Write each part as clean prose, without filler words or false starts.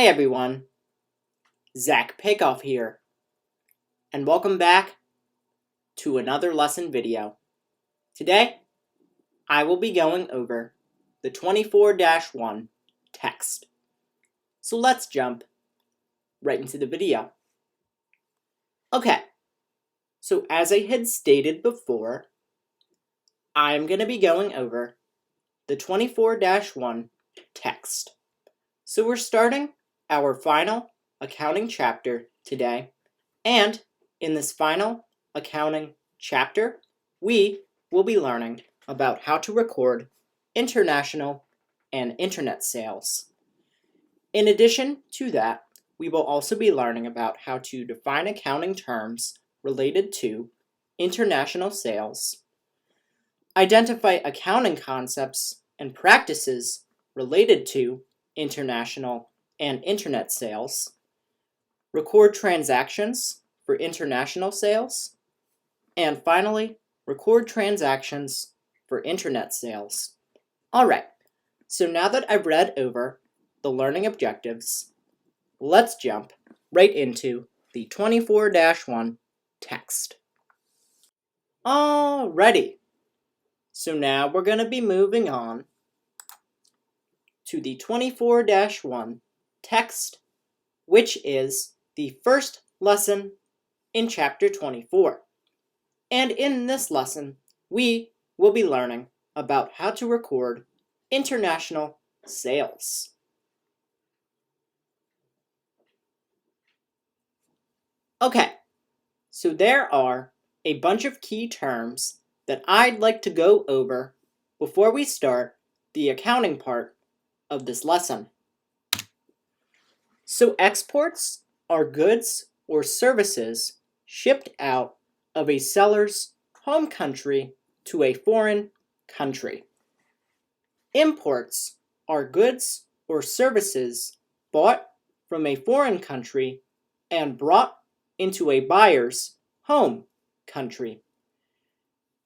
everyone, Zach Pickoff here, and welcome back to another lesson video. Today, I will be going over the 24-1 text. So let's jump right into the video. Okay, so as I had stated before, I'm going to be going over the 24-1 text. So we're starting our final accounting chapter today, and in this final accounting chapter, we will be learning about how to record international and internet sales. In addition to that, we will also be learning about how to define accounting terms related to international sales, identify accounting concepts and practices related to international and internet sales, record transactions for international sales, and finally, record transactions for internet sales. Alright, so now that I've read over the learning objectives, let's jump right into the 24-1 text. Alrighty, so now we're going to be moving on to the 24-1 text, which is the first lesson in chapter 24. And in this lesson, we will be learning about how to record international sales. Okay, so there are a bunch of key terms that I'd like to go over before we start the accounting part of this lesson. So exports are goods or services shipped out of a seller's home country to a foreign country. Imports are goods or services bought from a foreign country and brought into a buyer's home country.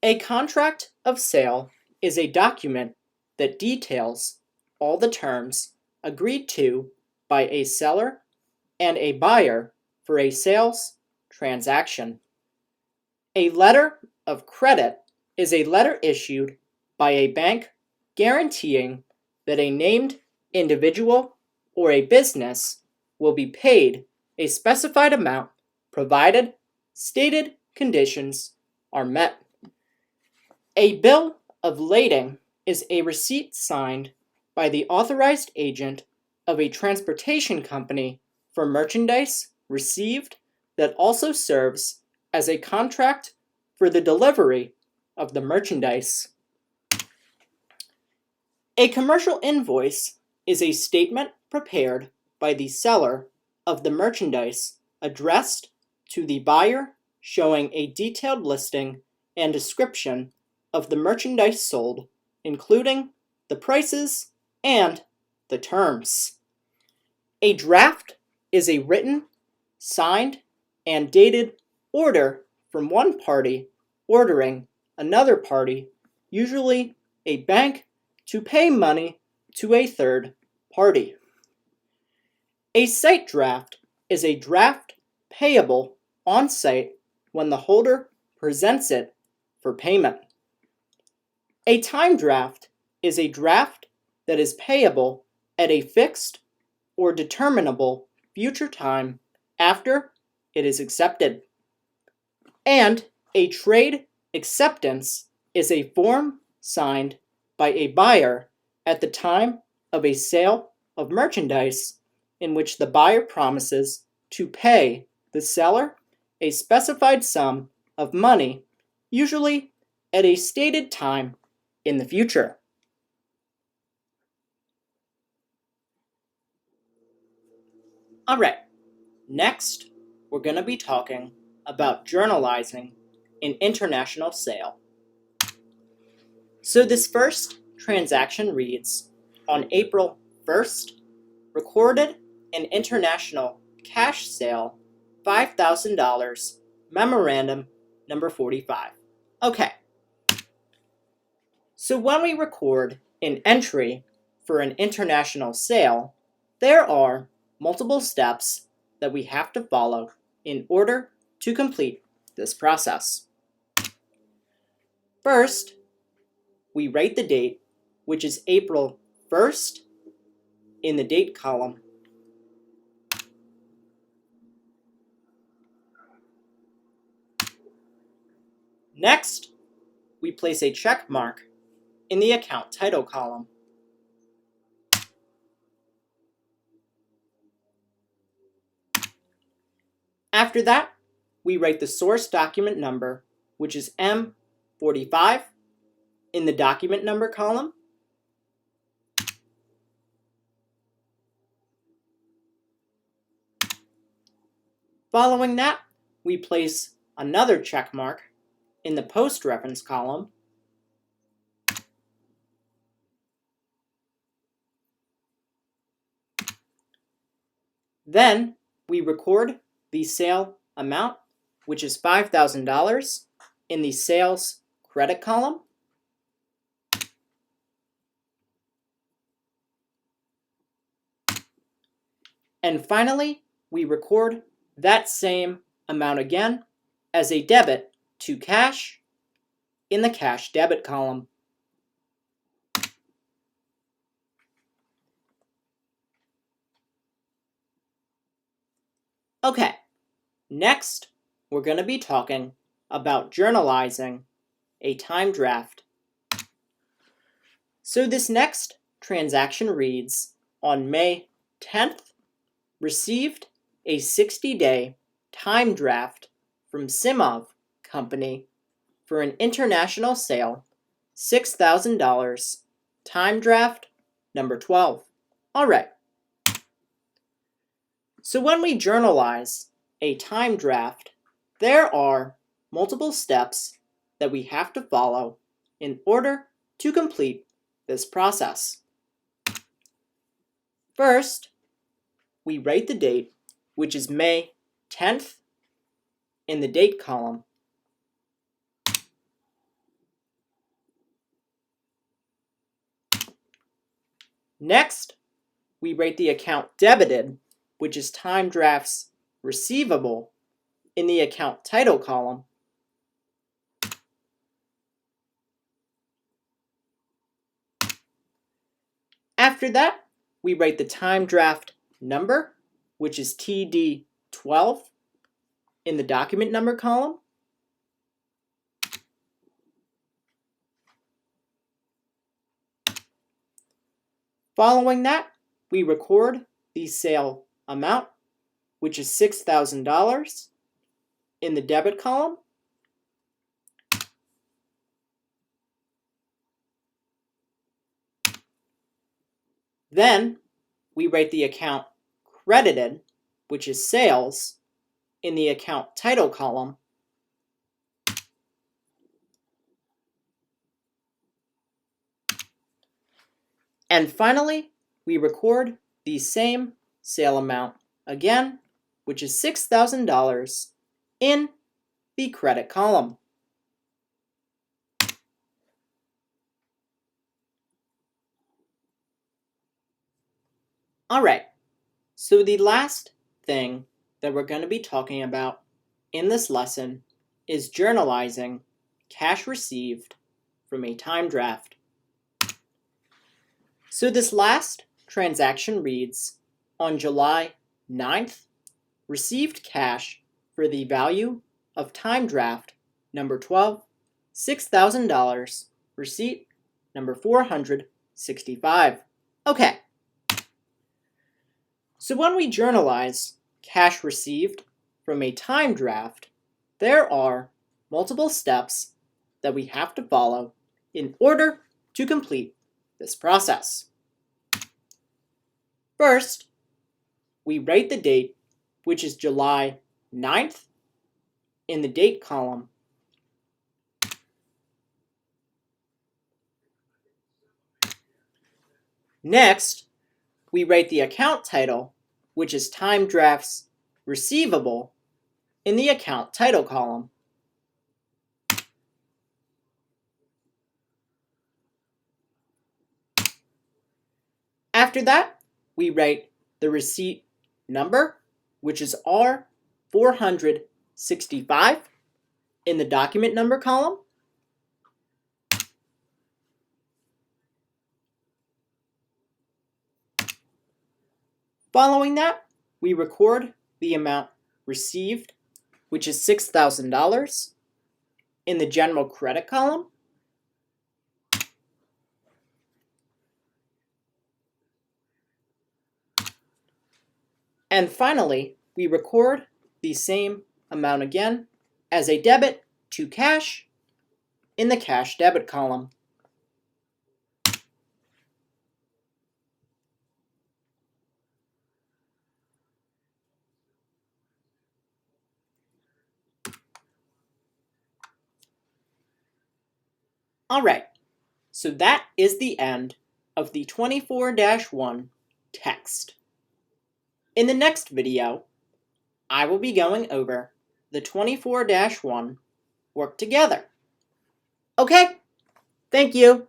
A contract of sale is a document that details all the terms agreed to by a seller and a buyer for a sales transaction. A letter of credit is a letter issued by a bank guaranteeing that a named individual or a business will be paid a specified amount provided stated conditions are met. A bill of lading is a receipt signed by the authorized agent of a transportation company for merchandise received that also serves as a contract for the delivery of the merchandise. A commercial invoice is a statement prepared by the seller of the merchandise addressed to the buyer showing a detailed listing and description of the merchandise sold, including the prices and the terms. A draft is a written, signed, and dated order from one party ordering another party, usually a bank, to pay money to a third party. A site draft is a draft payable on site when the holder presents it for payment. A time draft is a draft that is payable at a fixed or determinable future time after it is accepted. And a trade acceptance is a form signed by a buyer at the time of a sale of merchandise in which the buyer promises to pay the seller a specified sum of money, usually at a stated time in the future. Alright, next we're going to be talking about journalizing an international sale. So this first transaction reads, on April 1st, recorded an international cash sale, $5,000, memorandum number 45. Okay, so when we record an entry for an international sale, there are multiple steps that we have to follow in order to complete this process. First, we write the date, which is April 1st, in the date column. Next, we place a check mark in the account title column. After that, we write the source document number, which is M45, in the document number column. Following that, we place another check mark in the post reference column. Then we record the sale amount, which is $5,000, in the sales credit column. And finally, we record that same amount again as a debit to cash in the cash debit column. Okay, next we're going to be talking about journalizing a time draft. So this next transaction reads, on May 10th, received a 60-day time draft from Simov Company for an international sale, $6,000, time draft number 12. All right. So when we journalize a time draft, there are multiple steps that we have to follow in order to complete this process. First, we write the date, which is May 10th, in the date column. Next, we write the account debited, which is time drafts receivable, in the account title column. After that, we write the time draft number, which is TD12, in the document number column. Following that, we record the sale amount, which is $6,000, in the debit column. Then we write the account credited, which is sales, in the account title column. And finally, we record the same sale amount again, which is $6,000, in the credit column. All right, so the last thing that we're going to be talking about in this lesson is journalizing cash received from a time draft. So this last transaction reads, on July 9th, received cash for the value of time draft number 12, $6,000, receipt number 465. Okay. So when we journalize cash received from a time draft, there are multiple steps that we have to follow in order to complete this process. First, we write the date, which is July 9th, in the date column. Next, we write the account title, which is time drafts receivable, in the account title column. After that, we write the receipt number, which is R465, in the document number column. Following that, we record the amount received, which is $6,000, in the general credit column. And finally, we record the same amount again as a debit to cash in the cash debit column. Alright, so that is the end of the 24-1 text. In the next video, I will be going over the 24-1 work together. Okay, thank you.